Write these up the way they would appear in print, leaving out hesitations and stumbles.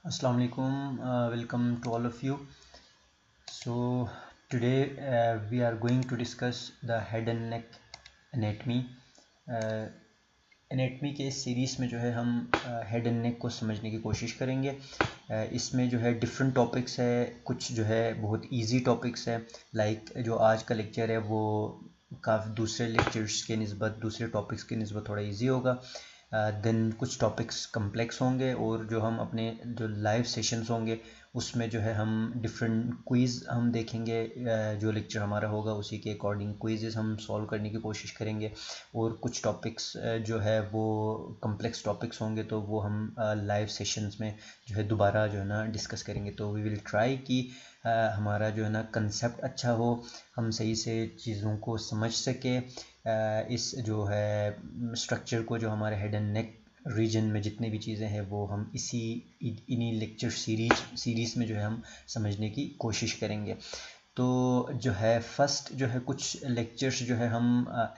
Assalamu alaikum. Welcome to all of you. So today we are going to discuss the head and neck anatomy. Anatomy के इस series में जो है हम head and neck को समझने की कोशिश करेंगे। इसमें जो है डिफरेंट टॉपिक्स है, कुछ जो है बहुत इजी टॉपिक्स है। लाइक जो आज का लेक्चर है वो काफ़ी दूसरे लेक्चर्स के निस्बत, दूसरे टॉपिक्स के निस्बत थोड़ा इजी होगा। देन कुछ टॉपिक्स कम्प्लेक्स होंगे और जो हम अपने जो लाइव सेशंस होंगे उसमें जो है हम डिफरेंट क्विज़ हम देखेंगे। जो लेक्चर हमारा होगा उसी के अकॉर्डिंग क्विज़ेस हम सॉल्व करने की कोशिश करेंगे। और कुछ टॉपिक्स जो है वो कम्प्लेक्स टॉपिक्स होंगे तो वो हम लाइव सेशंस में जो है दोबारा जो है ना डिस्कस करेंगे। तो वी विल ट्राई कि हमारा जो है ना कंसेप्ट अच्छा हो, हम सही से चीज़ों को समझ सके। इस जो है स्ट्रक्चर को, जो हमारे हेड एंड नेक रीजन में जितनी भी चीज़ें हैं वो हम इन्हीं लेक्चर सीरीज़ में जो है हम समझने की कोशिश करेंगे। तो जो है फर्स्ट जो है कुछ लेक्चर्स जो है हम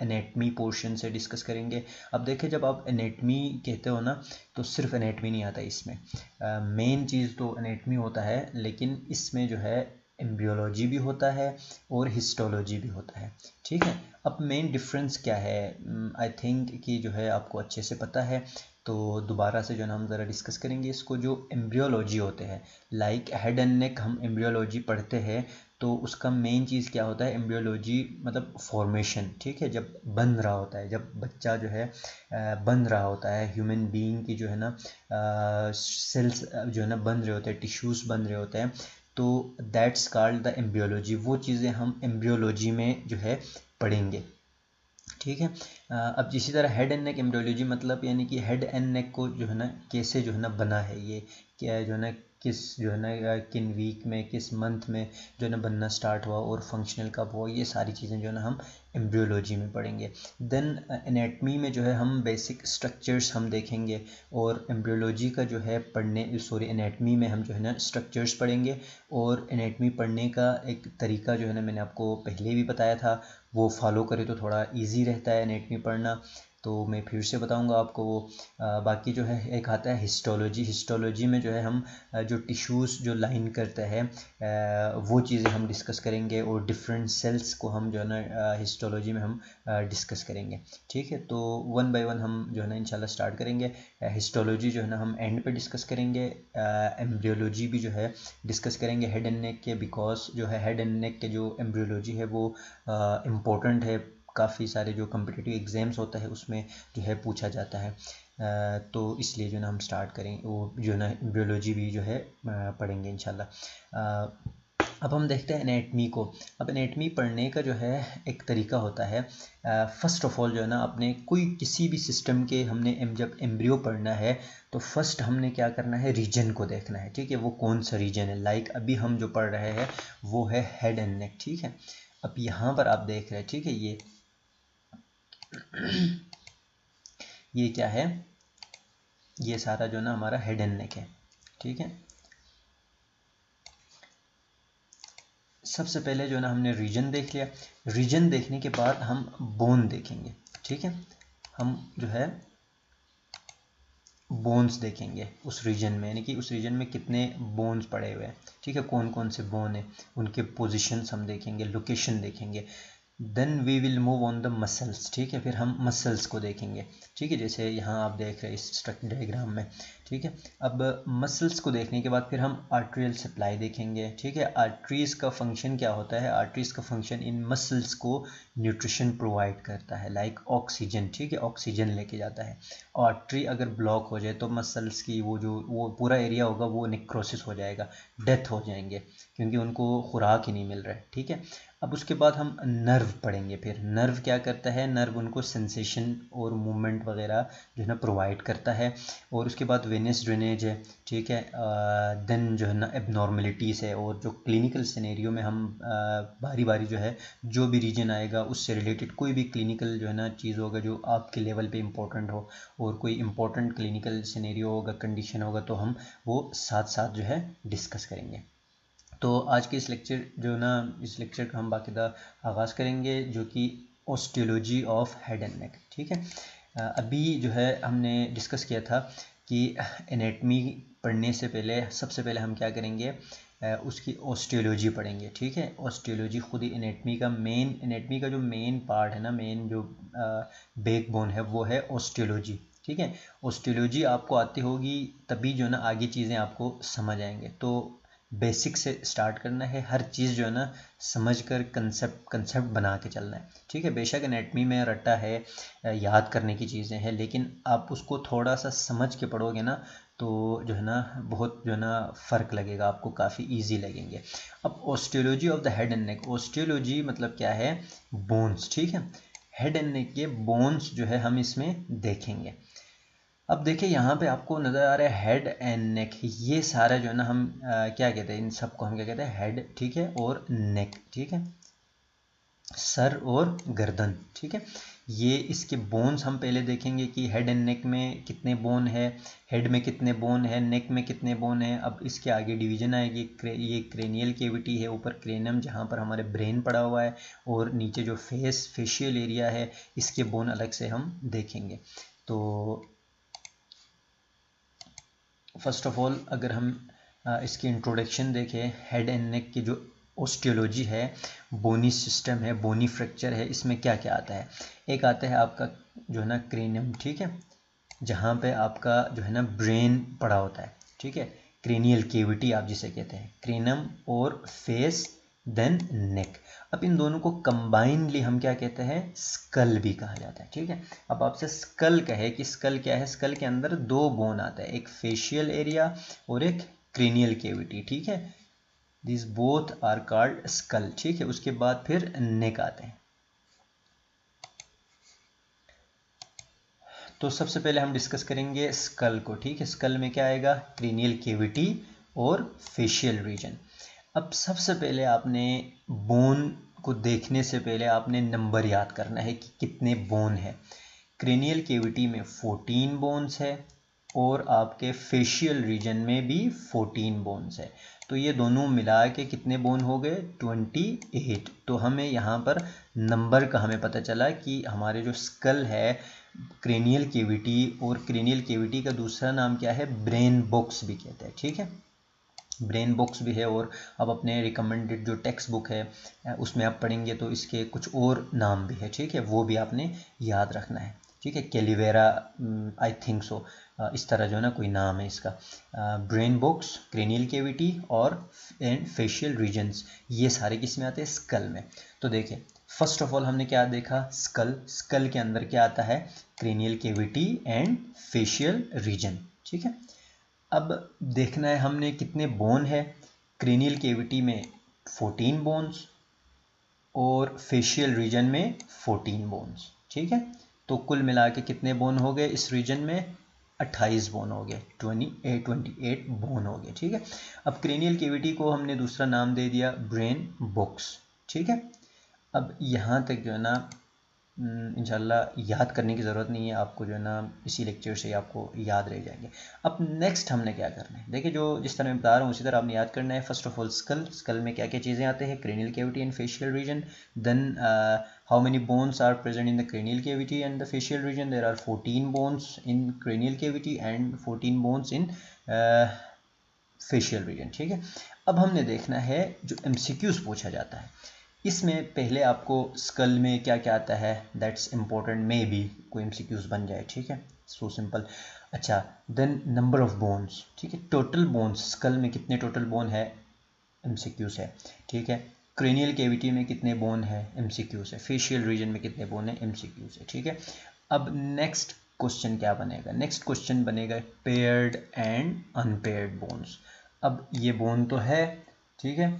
एनेटमी पोर्शन से डिस्कस करेंगे। अब देखें, जब आप एनेटमी कहते हो ना तो सिर्फ एनेटमी नहीं आता इसमें, मेन चीज़ तो एनेटमी होता है, लेकिन इसमें जो है एम्ब्रियोलॉजी भी होता है और हिस्टोलॉजी भी होता है। ठीक है, अब मेन डिफरेंस क्या है आई थिंक कि जो है आपको अच्छे से पता है। तो दोबारा से जो है ना हम ज़रा डिस्कस करेंगे इसको। जो एम्ब्रियोलॉजी होते हैं, लाइक हेड एंड नेक हम एम्ब्रियोलॉजी पढ़ते हैं, तो उसका मेन चीज़ क्या होता है? एम्ब्रियोलॉजी मतलब फॉर्मेशन। ठीक है, जब बन रहा होता है, जब बच्चा जो है बन रहा होता है, ह्यूमन बीइंग की जो है ना सेल्स जो है ना बन रहे होते हैं, टिश्यूज़ बन रहे होते हैं, तो दैट्स कॉल्ड द एम्ब्रियोलॉजी। वो चीज़ें हम एम्ब्रियोलॉजी में जो है पढ़ेंगे। ठीक है, अब इसी तरह हेड एंड नेक एम्ब्रियोलॉजी मतलब यानी कि हेड एंड नेक को जो है ना कैसे जो है ना बना है, ये क्या जो है ना किस जो है ना किन वीक में, किस मंथ में जो है ना बनना स्टार्ट हुआ और फंक्शनल कब हुआ, ये सारी चीज़ें जो है ना हम एम्ब्रियोलॉजी में पढ़ेंगे। देन एनेटमी में जो है हम बेसिक स्ट्रक्चर्स हम देखेंगे, और एम्ब्रियोलॉजी का जो है एनेटमी में हम जो है ना स्ट्रक्चर्स पढ़ेंगे। और एनेटमी पढ़ने का एक तरीका जो है ना मैंने आपको पहले भी बताया था, वो फॉलो करें तो थोड़ा इजी रहता है एनेटमी पढ़ना, तो मैं फिर से बताऊंगा आपको वो। बाकी जो है एक आता है हिस्टोलॉजी। हिस्टोलॉजी में जो है हम जो टिश्यूज़ जो लाइन करते हैं वो चीज़ें हम डिस्कस करेंगे, और डिफरेंट सेल्स को हम जो है ना हिस्टोलॉजी में हम डिस्कस करेंगे। ठीक है, तो वन बाय वन हम जो है ना इंशाल्लाह स्टार्ट करेंगे। हिस्टोलॉजी जो है ना हम एंड पे डिस्कस करेंगे। एम्ब्रियोलॉजी भी जो है डिस्कस करेंगे हेड एंड नेक के, बिकॉज जो है हेड एंड नेक के जो एम्ब्रियोलॉजी है वो इम्पोर्टेंट है। काफ़ी सारे जो कम्पिटिटिव एग्ज़ाम्स होता है उसमें जो है पूछा जाता है। तो इसलिए जो है ना हम स्टार्ट करें वो जो है ना एम्ब्रियोलॉजी भी जो है पढ़ेंगे इंशाल्लाह। अब हम देखते हैं एनेटमी को। अब एनेटमी पढ़ने का जो है एक तरीका होता है। फ़र्स्ट ऑफ ऑल जो है ना अपने कोई किसी भी सिस्टम के हमने जब एम्ब्रियो पढ़ना है तो फर्स्ट हमने क्या करना है, रीजन को देखना है। ठीक है, वो कौन सा रीजन है। लाइक अभी हम जो पढ़ रहे हैं वो है हेड एंड नेक। ठीक है, अब यहाँ पर आप देख रहे हैं, ठीक है, ये क्या है, ये सारा जो ना हमारा हेड एंड नेक है। ठीक है, सबसे पहले जो है ना हमने रीजन देख लिया। रीजन देखने के बाद हम बोन देखेंगे। ठीक है, हम जो है बोन्स देखेंगे उस रीजन में, यानी कि उस रीजन में कितने बोन्स पड़े हुए हैं। ठीक है, कौन कौन से बोन है, उनके पोजीशंस हम देखेंगे, लोकेशन देखेंगे। Then we will move on the muscles. ठीक है, फिर हम मसल्स को देखेंगे। ठीक है, जैसे यहाँ आप देख रहे हैं इस स्ट्रक्चर डायग्राम में। ठीक है, अब मसल्स को देखने के बाद फिर हम आर्टरियल सप्लाई देखेंगे। ठीक है, आर्टरीज़ का फंक्शन क्या होता है? आर्टरीज़ का फंक्शन इन मसल्स को न्यूट्रिशन प्रोवाइड करता है, लाइक ऑक्सीजन। ठीक है, ऑक्सीजन लेके जाता है। आर्टरी अगर ब्लॉक हो जाए तो मसल्स की वो पूरा एरिया होगा वो नेक्रोसिस हो जाएगा, डेथ हो जाएंगे, क्योंकि उनको खुराक ही नहीं मिल रहा है। ठीक है, अब उसके बाद हम नर्व पढ़ेंगे। फिर नर्व क्या करता है? नर्व उनको सेंसेशन और मूवमेंट वगैरह जो है ना प्रोवाइड करता है। और उसके बाद वेनस ड्रेनेज है। ठीक है, देन जो है ना एबनॉर्मलिटीज़ है, और जो क्लिनिकल सिनेरियो में हम बारी बारी जो है जो भी रीजन आएगा उससे रिलेटेड कोई भी क्लिनिकल जो है ना चीज़ होगा जो आपके लेवल पे इम्पोर्टेंट हो, और कोई इम्पोर्टेंट क्लिनिकल सिनेरियो होगा, कंडीशन होगा, तो हम वो साथ साथ जो है डिस्कस करेंगे। तो आज के इस लेक्चर जो ना इस लेक्चर का हम बाकायदा आगाज़ करेंगे, जो कि osteology of head and neck. ठीक है, अभी जो है हमने डिस्कस किया था कि एनेटमी पढ़ने से पहले सबसे पहले हम क्या करेंगे, उसकी ऑस्टियोलॉजी पढ़ेंगे। ठीक है, ऑस्टियोलॉजी खुद ही एनेटमी का जो मेन पार्ट है ना, मेन जो बैकबोन है वो है ऑस्टियोलॉजी। ठीक है, ऑस्टियोलॉजी आपको आती होगी तभी जो है ना आगे चीज़ें आपको समझ आएंगे। तो बेसिक से स्टार्ट करना है, हर चीज़ जो है ना समझ कर कंसेप्ट बना के चलना है। ठीक है, बेशक एनेटमी में रट्टा है, याद करने की चीज़ें हैं, लेकिन आप उसको थोड़ा सा समझ के पढ़ोगे ना तो जो है ना बहुत जो है ना फ़र्क लगेगा आपको, काफ़ी इजी लगेंगे। अब osteology of the head and neck, osteology मतलब क्या है, बोन्स। ठीक है, हेड एंड नेक के बोन्स जो है हम इसमें देखेंगे। अब देखिए यहाँ पे आपको नज़र आ रहा है हेड एंड नेक, ये सारा जो है ना हम क्या कहते हैं, इन सबको हम क्या कहते हैं, हेड। ठीक है, और नेक। ठीक है, सर और गर्दन। ठीक है, ये इसके बोन्स हम पहले देखेंगे कि हेड एंड नेक में कितने बोन है, हेड में कितने बोन है, नेक में कितने बोन है। अब इसके आगे डिवीजन आएगी, ये क्रेनियल केविटी है, ऊपर क्रेनियम जहाँ पर हमारे ब्रेन पड़ा हुआ है, और नीचे जो फेशियल एरिया है इसके बोन अलग से हम देखेंगे। तो फर्स्ट ऑफ ऑल अगर हम इसकी इंट्रोडक्शन देखें, हेड एंड नेक की जो ऑस्टियोलॉजी है, बोनी सिस्टम है, बोनी फ्रैक्चर है, इसमें क्या क्या आता है। एक आता है आपका जो है ना क्रेनियम। ठीक है, जहाँ पे आपका जो है ना ब्रेन पड़ा होता है। ठीक है, क्रेनियल केविटी आप जिसे कहते हैं, क्रेनियम और फेस देन नेक। अब इन दोनों को कंबाइनली हम क्या कहते हैं, स्कल भी कहा जाता है। ठीक है, अब आपसे स्कल कहे कि स्कल क्या है, स्कल के अंदर दो बोन आता है, एक फेशियल एरिया और एक क्रेनियल केविटी। ठीक है, this both are called skull. ठीक है, उसके बाद फिर नेक आते हैं। तो सबसे पहले हम डिस्कस करेंगे स्कल को। ठीक है, स्कल में क्या आएगा, क्रेनियल केविटी और फेशियल रीजन। अब सबसे पहले आपने बोन को देखने से पहले आपने नंबर याद करना है कि कितने बोन है। क्रेनियल केविटी में 14 बोन्स है और आपके फेशियल रीजन में भी 14 बोन्स है। तो ये दोनों मिला के कितने बोन हो गए, 28। तो हमें यहाँ पर नंबर का हमें पता चला कि हमारे जो स्कल है, क्रेनियल केविटी, और क्रेनियल केविटी का दूसरा नाम क्या है, ब्रेन बॉक्स भी कहते हैं। ठीक है, ब्रेन बॉक्स भी है, और अब अपने रिकमेंडेड जो टेक्स्ट बुक है उसमें आप पढ़ेंगे तो इसके कुछ और नाम भी है। ठीक है, वो भी आपने याद रखना है। ठीक है, कैलिवेरा आई थिंक सो, इस तरह जो है ना कोई नाम है इसका। ब्रेन बॉक्स, क्रेनियल केविटी और एंड फेशियल रीजन्स, ये सारे किस में आते हैं, स्कल में। तो देखिए फर्स्ट ऑफ ऑल हमने क्या देखा, स्कल। स्कल के अंदर क्या आता है, cranial cavity and facial region. ठीक है, अब देखना है हमने कितने बोन है। क्रेनियल केविटी में 14 बोन्स और फेशियल रीजन में 14 बोन्स। ठीक है, तो कुल मिला के कितने बोन हो गए इस रीजन में, 28 बोन हो गए, 28 बोन हो गए। ठीक है, अब क्रेनियल केविटी को हमने दूसरा नाम दे दिया ब्रेन बॉक्स। ठीक है, अब यहाँ तक जो है ना इंशाल्लाह याद करने की ज़रूरत नहीं है आपको, जो है ना इसी लेक्चर से आपको याद रह जाएंगे। अब नेक्स्ट हमने क्या करना है, देखिए जो जिस तरह मैं बता रहा हूँ उसी तरह आपने याद करना है। First of all skull, skull में क्या क्या चीज़ें आते हैं, cranial cavity and facial region. Then how many bones are present in the cranial cavity and the facial region, there are 14 bones in cranial cavity and 14 bones in facial region. ठीक है, अब हमने देखना है जो MCQs पूछा जाता है, इसमें पहले आपको स्कल में क्या क्या आता है, दैट्स इम्पोर्टेंट, मे बी कोई MCQs बन जाए। ठीक है, सो सिंपल। अच्छा, देन नंबर ऑफ बोन्स। ठीक है, टोटल बोन्स, स्कल में कितने टोटल बोन है, MCQs है। ठीक है, क्रेनियल केविटी में कितने बोन है, MCQs है। फेशियल रीजन में कितने बोन है, MCQs है। ठीक है, अब नेक्स्ट क्वेश्चन क्या बनेगा, नेक्स्ट क्वेश्चन बनेगा पेयर्ड एंड अनपेयर्ड बोन्स। अब ये बोन तो है, ठीक है,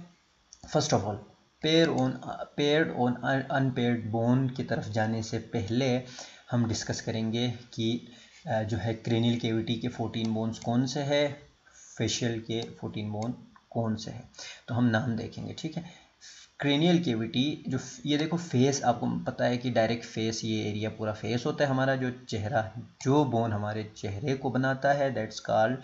first of all paired on unpaired bone की तरफ जाने से पहले हम डिस्कस करेंगे कि जो है क्रेनियल केविटी के 14 बोन्स कौन से है, फेशियल के 14 बोन कौन से है, तो हम नाम देखेंगे। ठीक है, क्रेनियल केविटी जो ये देखो फेस, आपको पता है कि डायरेक्ट फेस, ये एरिया पूरा फेस होता है हमारा, जो चेहरा, जो बोन हमारे चेहरे को बनाता है that's called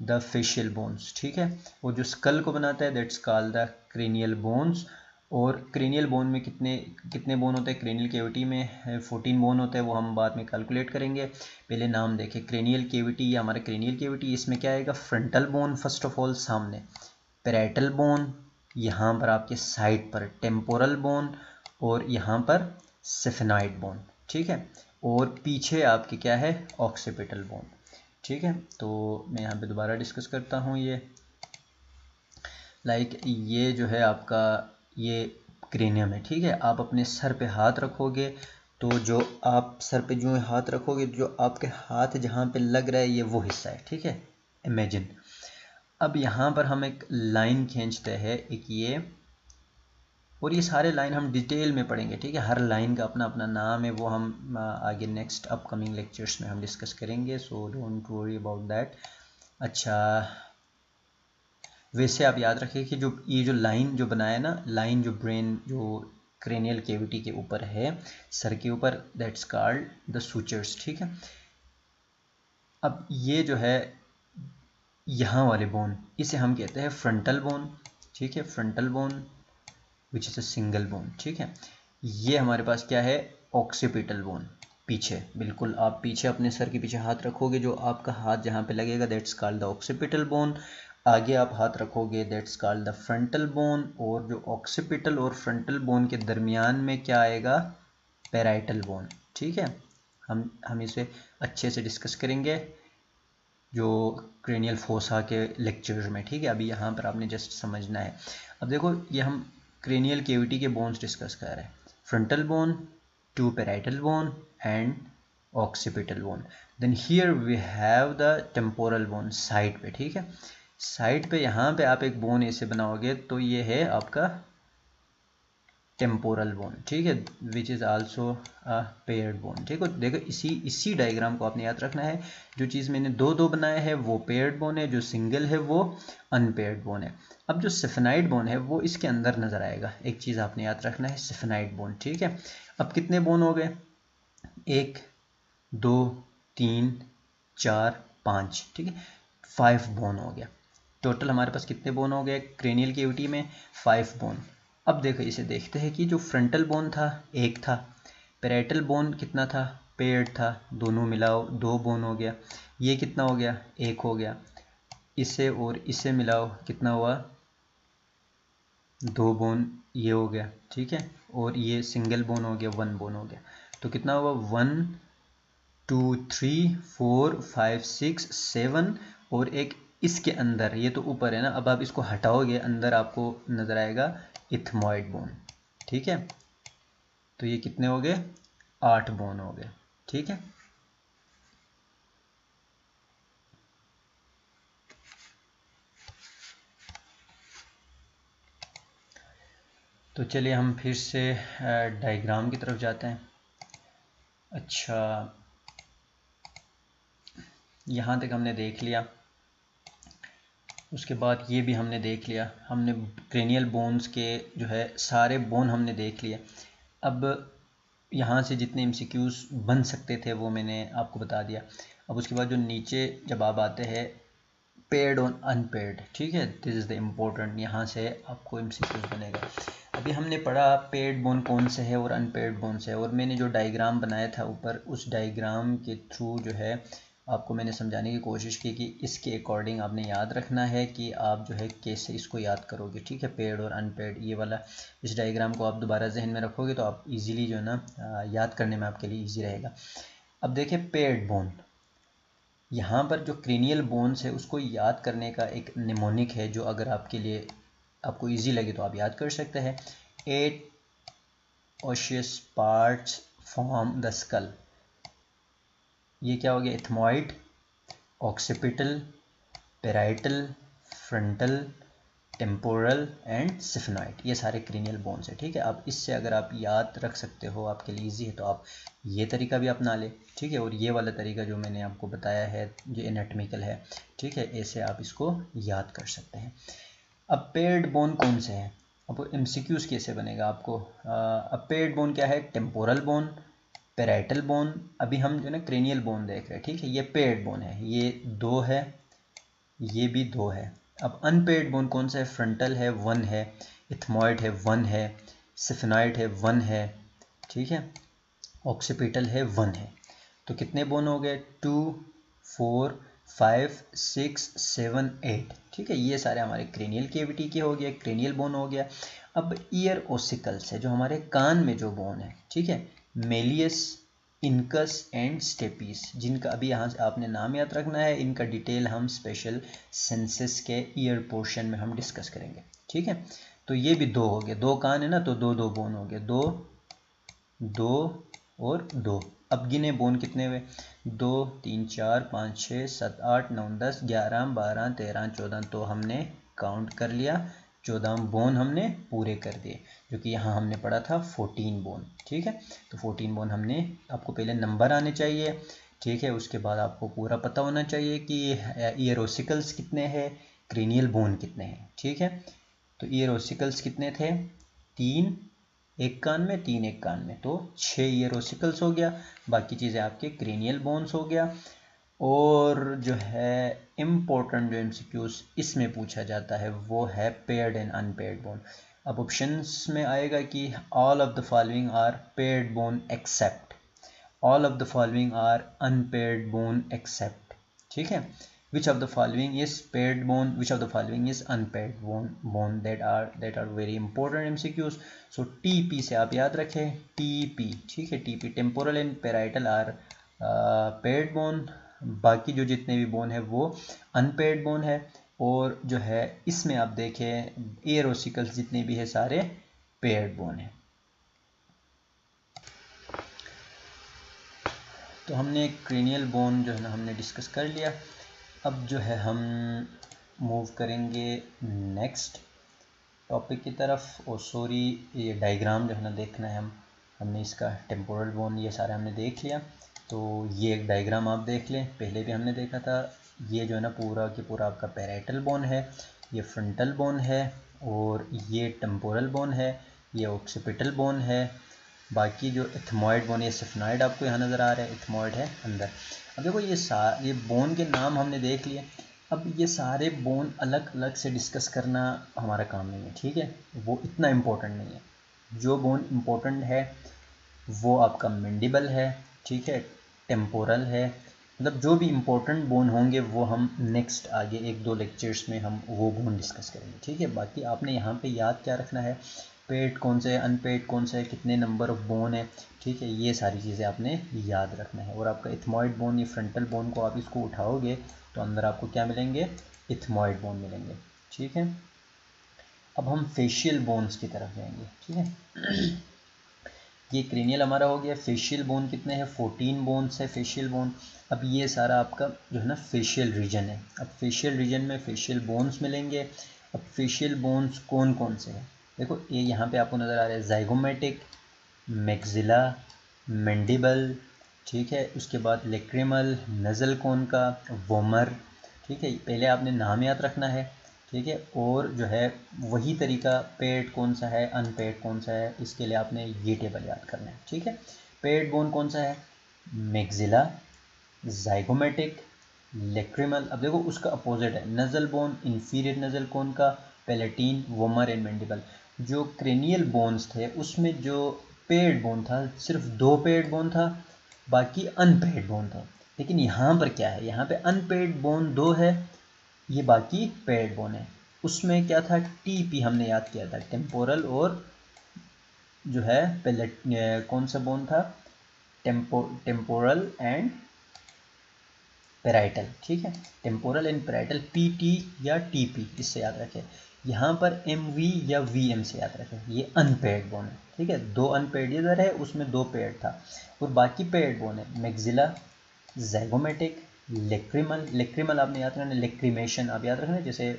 the facial bones. ठीक है, वो जो स्कल को बनाता है that's called the cranial bones. और क्रेनियल बोन में कितने कितने बोन होते हैं? क्रेनियल केविटी में 14 बोन होते हैं, वो हम बाद में कैलकुलेट करेंगे। पहले नाम देखें, क्रेनियल केविटी, ये हमारा क्रेनियल केविटी, इसमें क्या आएगा? Frontal bone first of all सामने, पैराइटल बोन यहाँ पर आपके साइड पर, टेम्पोरल बोन, और यहाँ पर सेफेनॉइड बोन, ठीक है। और पीछे आपके क्या है? ऑक्सीपिटल बोन, ठीक है। तो मैं यहाँ पे दोबारा डिस्कस करता हूँ ये ये जो है आपका ये क्रेनियम है, ठीक है। आप अपने सर पे हाथ रखोगे तो जो आप सर पे जो हाथ रखोगे, जो आपके हाथ जहाँ पे लग रहा है ये वो हिस्सा है, ठीक है, इमेजिन। अब यहाँ पर हम एक लाइन खींचते हैं, एक ये, और ये सारे लाइन हम डिटेल में पढ़ेंगे, ठीक है। हर लाइन का अपना अपना नाम है, वो हम आगे नेक्स्ट अपकमिंग लेक्चर्स में हम डिस्कस करेंगे, so don't worry about that. अच्छा, वैसे आप याद रखिए कि जो ये जो लाइन जो बनाया ना, लाइन जो ब्रेन जो क्रेनियल केविटी के ऊपर है, सर के ऊपर, दैट्स कॉल्ड द सूचर्स, ठीक है। अब ये जो है यहाँ वाले बोन, इसे हम कहते हैं फ्रंटल बोन, ठीक है, frontal bone which is a single bone, ठीक है। ये हमारे पास क्या है? ऑक्सीपिटल बोन, पीछे, बिल्कुल आप पीछे अपने सर के पीछे हाथ रखोगे, जो आपका हाथ जहाँ पे लगेगा that's called the occipital bone. आगे आप हाथ रखोगे that's called the frontal bone, और जो ऑक्सीपिटल और फ्रंटल बोन के दरमियान में क्या आएगा? पैराइटल बोन, ठीक है। हम इसे अच्छे से डिस्कस करेंगे जो क्रेनियल फोसा के लेक्चर्स में, ठीक है। अभी यहाँ पर आपने जस्ट समझना है। अब देखो, ये हम क्रेनियल केविटी के बोन्स डिस्कस कर रहे हैं, frontal bone, two parietal bone and occipital bone. Then here we have the temporal bone side पे, ठीक है। साइड पे यहाँ पे आप एक बोन ऐसे बनाओगे तो ये है आपका टेम्पोरल बोन, ठीक है, which is also a paired bone, ठीक है। देखो इसी डायग्राम को आपने याद रखना है। जो चीज़ मैंने दो दो बनाया है वो पेयर्ड बोन है, जो सिंगल है वो अनपेयर्ड बोन है। अब जो सेफेनाइड बोन है वो इसके अंदर नज़र आएगा, एक चीज़ आपने याद रखना है, सेफेनाइड बोन, ठीक है। अब कितने बोन हो गए? 1 2 3 4 5, ठीक है, 5 बोन हो गया। टोटल हमारे पास कितने बोन हो गए क्रेनियल केविटी में? 5 बोन। अब देखो, इसे देखते हैं कि जो फ्रंटल बोन था एक था, पैराइटल बोन कितना था? पेयर्ड था, दोनों मिलाओ 2 बोन हो गया। ये कितना हो गया? 1 हो गया। इसे और इसे मिलाओ कितना हुआ? 2 बोन ये हो गया, ठीक है। और ये सिंगल बोन हो गया, 1 बोन हो गया। तो कितना हुआ? 1 2 3 4 5 6 7, और एक इसके अंदर, ये तो ऊपर है ना, अब आप इसको हटाओगे, अंदर आपको नज़र आएगा इथमॉइड बोन, ठीक है। तो ये कितने हो गए? 8 बोन हो गए, ठीक है। तो चलिए हम फिर से डायग्राम की तरफ जाते हैं। अच्छा, यहाँ तक हमने देख लिया, उसके बाद ये भी हमने देख लिया, हमने क्रेनियल बोन्स के जो है सारे बोन हमने देख लिए। अब यहाँ से जितने एमसीक्यूज बन सकते थे वो मैंने आपको बता दिया। अब उसके बाद जो नीचे जब आप आते हैं पेड और अनपेड, ठीक है, दिस इज़ द इम्पोर्टेंट, यहाँ से आपको एमसीक्यूज बनेगा। अभी हमने पढ़ा पेड बोन कौन से है और अनपेड बोन से है, और मैंने जो डायग्राम बनाया था ऊपर, उस डायग्राम के थ्रू जो है आपको मैंने समझाने की कोशिश की कि इसके अकॉर्डिंग आपने याद रखना है कि आप जो है कैसे इसको याद करोगे, ठीक है। पेड और अनपेड, ये वाला इस डायग्राम को आप दोबारा जहन में रखोगे तो आप इजीली जो है ना याद करने में आपके लिए इजी रहेगा। अब देखिए पेड बोन, यहाँ पर जो क्रेनियल बोन्स है उसको याद करने का एक निमोनिक है, जो अगर आपके लिए आपको इजी लगे तो आप याद कर सकते हैं। 8 osseous parts form the skull. ये क्या हो गया? Ethmoid, occipital, parietal, frontal, temporal and sphenoid, ये सारे क्रेनियल बोन्स है, ठीक है। अब इससे अगर आप याद रख सकते हो, आपके लिए इजी है, तो आप ये तरीका भी अपना ले, ठीक है। और ये वाला तरीका जो मैंने आपको बताया है जो एनाटॉमिकल है, ठीक है, ऐसे आप इसको याद कर सकते हैं। अब पेयर्ड बोन कौन से हैं? अब एमसीक्यूज कैसे बनेगा आपको? अब पेयर्ड बोन क्या है? Temporal bone, parietal bone. अभी हम जो ना क्रेनियल बोन देख रहे हैं, ठीक है, ये पेयर्ड बोन है, ये 2 है, ये भी 2 है। अब अनपेयर्ड बोन कौन सा है? फ्रंटल है, 1 है, इथमॉइड है 1 है, सिफेनॉइड है 1 है, ठीक है, ऑक्सीपिटल है 1 है। तो कितने बोन हो गए? 2 4 5 6 7 8, ठीक है, ये सारे हमारे क्रेनियल कैविटी के हो गए, क्रेनियल बोन हो गया। अब ईयर ओसिकल्स है जो हमारे कान में जो बोन है, ठीक है, मेलियस, इनकस एंड स्टेपीस, जिनका अभी यहाँ से आपने नाम याद रखना है, इनका डिटेल हम स्पेशल सेंसस के ईयर पोर्शन में हम डिस्कस करेंगे, ठीक है। तो ये भी 2 हो गए, 2 कान है ना, तो 2 2 बोन हो गए, 2 2 और 2। अब गिने बोन कितने हुए? 2 3 4 5 6 7 8 9 10 11 12 13 14, तो हमने काउंट कर लिया, 14 बोन हमने पूरे कर दिए, जो कि यहाँ हमने पढ़ा था 14 बोन, ठीक है। तो 14 बोन हमने, आपको पहले नंबर आने चाहिए, ठीक है, उसके बाद आपको पूरा पता होना चाहिए कि ईयर ओसिकल्स कितने हैं, क्रेनियल बोन कितने हैं, ठीक है। तो ईयर ओसिकल्स कितने थे? 3 एक कान में, 3 एक कान में, तो 6 ईयर ओसिकल्स हो गया। बाकी चीज़ें आपके क्रेनियल बोन्स हो गया। और जो है इम्पोर्टेंट जो एमसीक्यूज इसमें पूछा जाता है वो है पेयर्ड एंड अनपेयर्ड बोन। अब ऑप्शंस में आएगा कि all of the following are paired bone except, all of the following are unpaired bone except, ठीक है, which of the following is paired bone, which of the following is unpaired bone that are very important MCQs. so TP से आप याद रखें, TP, ठीक है, TP temporal and parietal are paired bone, बाकी जो जितने भी बोन है वो अनपेयर्ड बोन है। और जो है इसमें आप देखें ईयर ओसिकल्स जितने भी है सारे पेयर्ड बोन है। तो हमने क्रेनियल बोन जो है ना हमने डिस्कस कर लिया। अब जो है हम मूव करेंगे नेक्स्ट टॉपिक की तरफ। और सॉरी, ये डायग्राम जो है ना देखना है हमने इसका टेम्पोरल बोन ये सारा हमने देख लिया। तो ये एक डायग्राम आप देख लें, पहले भी हमने देखा था। ये जो है ना पूरा कि पूरा आपका पैराइटल बोन है, ये फ्रंटल बोन है, और ये टेम्पोरल बोन है, ये ऑक्सीपिटल बोन है। बाकी जो इथमॉइड बोन, ये सिफेनॉइड आपको यहाँ नज़र आ रहा है, इथमॉइड है अंदर। अब देखो ये बोन के नाम हमने देख लिए। अब ये सारे बोन अलग अलग से डिस्कस करना हमारा काम नहीं है, ठीक है, वो इतना इम्पोर्टेंट नहीं है। जो बोन इम्पोर्टेंट है वो आपका मैंडिबल है, ठीक है, टेम्पोरल है, मतलब जो भी इम्पोर्टेंट बोन होंगे वो हम नेक्स्ट आगे 1-2 लेक्चर्स में हम वो बोन डिस्कस करेंगे, ठीक है। बाकी आपने यहाँ पे याद क्या रखना है, पेड कौन से है, अनपेड कौन से है, कितने नंबर ऑफ बोन है, ठीक है, ये सारी चीज़ें आपने याद रखना है। और आपका इथमॉइड बोन, ये फ्रंटल बोन को आप इसको उठाओगे तो अंदर आपको क्या मिलेंगे, इथमॉइड बोन मिलेंगे, ठीक है। अब हम फेशियल बोन्स की तरफ जाएंगे, ठीक है। ये क्रेनियल हमारा हो गया। फेशियल बोन कितने हैं, 14 बोन्स है फेशियल बोन। अब ये सारा आपका जो है ना फेशियल रीजन है। अब फेशियल रीजन में फेशियल बोन्स मिलेंगे। अब फेशियल बोन्स कौन कौन से हैं, देखो ये यहाँ पे आपको नज़र आ रहा है, जाइगोमेटिक, मैक्सिला, मैंडिबल, ठीक है, उसके बाद लेक्रिमल, नज़ल कोन का, वोमर, ठीक है, पहले आपने नाम याद रखना है, ठीक है। और जो है वही तरीका, पेड कौन सा है, अनपेड कौन सा है, इसके लिए आपने ये टेबल याद करना है, ठीक है। पेड बोन कौन सा है, मैक्सिला, जाइगोमेटिक, लेक्रिमल। अब देखो उसका अपोजिट है नज़ल बोन, इंफीरियर नज़ल कोन का, पैलेटीन, वोमर एंड मैंडिबल। जो क्रेनियल बोन्स थे उसमें जो पेड बोन था सिर्फ 2 पेड बोन था, बाकी अनपेड बोन था। लेकिन यहाँ पर क्या है, यहाँ पे अनपेड बोन 2 है, ये बाकी पेड बोन है। उसमें क्या था, टीपी हमने याद किया था, टेम्पोरल और जो है पेलेट कौन सा बोन था, टेम्पोरल एंड पेराइटल, ठीक है, टेम्पोरल एंड पेराइटल, पीटी या टीपी, इससे याद रखें। यहाँ पर एमवी या वीएम से याद रखें, ये अनपेड बोन है, ठीक है, 2 अनपेड इधर है, उसमें 2 पेड था, और बाकी पेड बोन है मैक्सिला, जैगोमेटिक, लेक्रिमल। लेक्रिमल आपने याद रखना, लेक्रिमेशन आप याद रखना, जैसे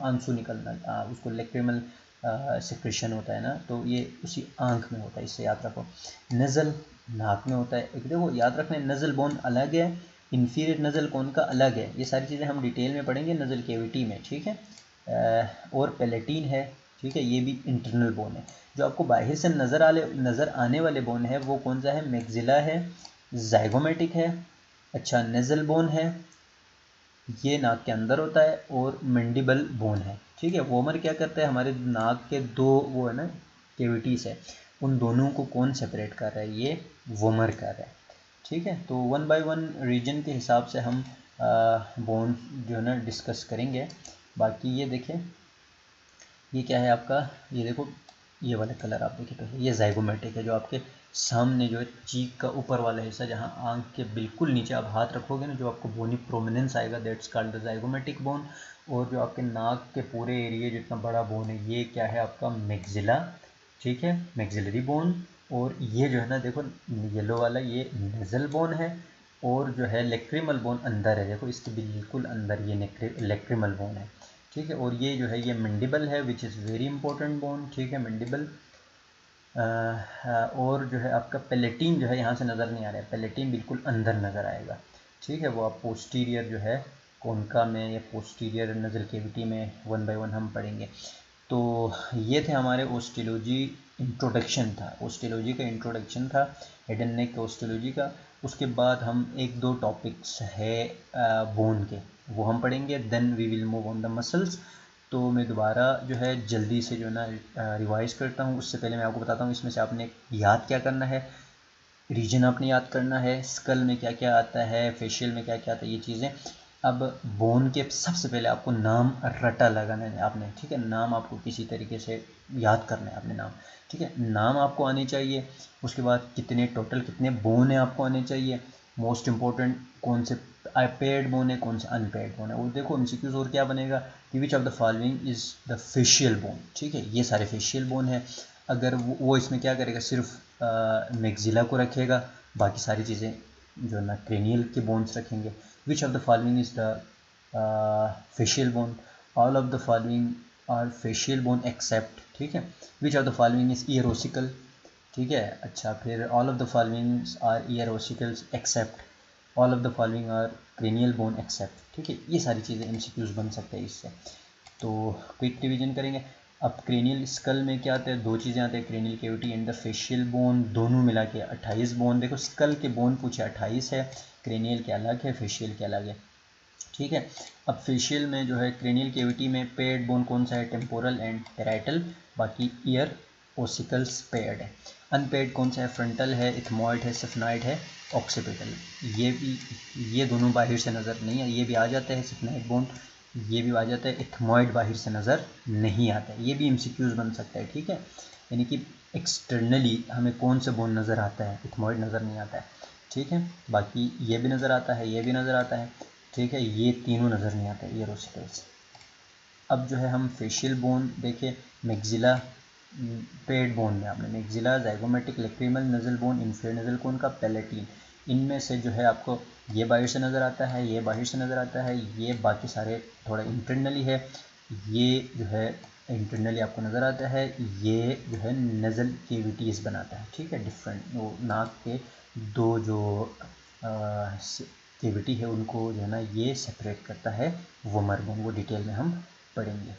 आंसू निकलना, उसको लेक्रिमल सिक्रेशन होता है ना, तो ये उसी आंख में होता है, इससे याद रखो। नज़ल नाक में होता है। एक देखो याद रखना, नज़ल बोन अलग है, इन्फीरियर नज़ल कोन का अलग है, ये सारी चीज़ें हम डिटेल में पढ़ेंगे नज़ल कैविटी में, ठीक है। और पैलेटीन है, ठीक है, ये भी इंटरनल बोन है। जो आपको बाहर से नज़र आने वाले बोन है वो कौन सा है, मैक्सिला है, जाइगोमेटिक है, नेज़ल बोन है, ये नाक के अंदर होता है, और मैंडिबल बोन है, ठीक है। वोमर क्या करता है, हमारे नाक के दो वो है ना कैविटीज़ है, उन दोनों को कौन सेपरेट कर रहा है, ये वोमर कर रहा है। ठीक है, तो 1 बाय 1 रीजन के हिसाब से हम बोन जो है ना डिस्कस करेंगे। बाकी ये देखें, ये क्या है आपका, ये देखो ये वाला कलर आप देखिए पहले, ये ज़ाइगोमेटिक है, जो आपके सामने जो है चीक का ऊपर वाला हिस्सा, जहाँ आंख के बिल्कुल नीचे आप हाथ रखोगे ना, जो आपको बोनी प्रोमिनेंस आएगा, दैट्स कॉल्ड द ज़ाइगोमेटिक बोन। और जो आपके नाक के पूरे एरिया जितना बड़ा बोन है, ये क्या है आपका मैक्सिला। ठीक है, मैक्सिलरी बोन। और ये जो है ना देखो येलो वाला, ये नेज़ल बोन है। और जो है लेक्रिमल बोन अंदर है, देखो इसके बिल्कुल अंदर ये लेक्रिमल बोन है। ठीक है, और ये जो है ये मैंडिबल है, which is very important bone. ठीक है, मैंडिबल। और जो है आपका पेलेटिन जो है यहाँ से नज़र नहीं आ रहा है, पेलेटिन बिल्कुल अंदर नज़र आएगा। ठीक है, वो आप पोस्टीरियर जो है कोनका में या पोस्टीरियर नज़ल कैविटी में 1 बाय 1 हम पढ़ेंगे। तो ये थे हमारे ओस्टियोलॉजी इंट्रोडक्शन था, ओस्टियोलॉजी का इंट्रोडक्शन था, हेड एंड नेक ओस्टियोलॉजी का। उसके बाद हम एक दो टॉपिक्स है बोन के, वो हम पढ़ेंगे, then we will move on the muscles. तो मैं दोबारा जो है जल्दी से जो है ना रिवाइज़ करता हूँ। उससे पहले मैं आपको बताता हूँ इसमें से आपने याद क्या करना है, रीजन आपने याद करना है, स्कल में क्या क्या आता है, फेशियल में क्या क्या आता है, ये चीज़ें। अब बोन के सबसे पहले आपको नाम रटा लगाना है आपने। ठीक है, नाम आपको किसी तरीके से याद करना है आपने नाम। ठीक है, नाम आपको आने चाहिए। उसके बाद कितने टोटल कितने बोन है आपको आने चाहिए। मोस्ट इम्पोर्टेंट कौन से पेयर्ड बोन है, कौन से अनपेयर्ड बोन है। और देखो एमसीक्यूज और क्या बनेगा कि विच of the following is the facial bone. ठीक है, ये सारे फेशियल बोन है। अगर वो इसमें क्या करेगा, सिर्फ मैक्सिला को रखेगा, बाकी सारी चीज़ें जो है ना क्रेनियल के बोन्स रखेंगे। Which of the following is the facial bone, all of the following are facial bone except. ठीक है, which of the following is ear ossicle. ठीक है, अच्छा फिर all of the followings are ear ossicles except, all of the following are cranial bone except. ठीक है, ये सारी चीज़ें एमसीक्यूज बन सकते हैं इससे। तो क्विक रिवीजन करेंगे। अब क्रेनियल स्कल में क्या आता है, दो चीज़ें आते हैं, cranial cavity and the facial bone, दोनों मिला के 28 बोन। देखो स्कल के बोन पूछे 28 है, क्रेनियल के अलग है, फेशियल के अलग है। ठीक है, अब फेशियल में जो है क्रेनियल कैविटी में पेयर्ड बोन कौन सा है, टेम्पोरल एंड पैराइटल, बाकी ईयर ओसिकल्स पेयर्ड है। अनपेयर्ड कौन सा है, फ्रंटल है, इथमॉइड है, सिफनाइड है, ऑक्सीपिटल। ये दोनों बाहर से नज़र नहीं है, ये भी आ जाता है सिफनाइड बोन, ये भी आ जाता है, इथमॉइड बाहर से नज़र नहीं आता है, ये भी एमसीक्यूज बन सकता है। ठीक है, यानी कि एक्सटर्नली हमें कौन सा बोन नज़र आता है, इथमॉइड नज़र नहीं आता है। ठीक है, बाकी ये भी नज़र आता है, ये भी नज़र आता है। ठीक है, ये तीनों नज़र नहीं आते ईयर ओसिकल्स। अब जो है हम फेशियल बोन देखें, मैक्सिला पेड बोन में आपने maxilla, zygomatic, lacrimal, nasal bone, inferior nasal cone का, पैलेटिन, इनमें से जो है आपको ये बाहर से नज़र आता है, ये बाहर से नज़र आता है, ये बाकी सारे थोड़ा इंटरनली है, ये जो है इंटरनली आपको नज़र आता है, ये जो है नज़ल कैविटीज़ बनाता है। ठीक है, डिफरेंट वो नाक के दो जो कैविटी है उनको जो है ना ये सेपरेट करता है वोमर बोन, वो डिटेल में हम पढ़ेंगे।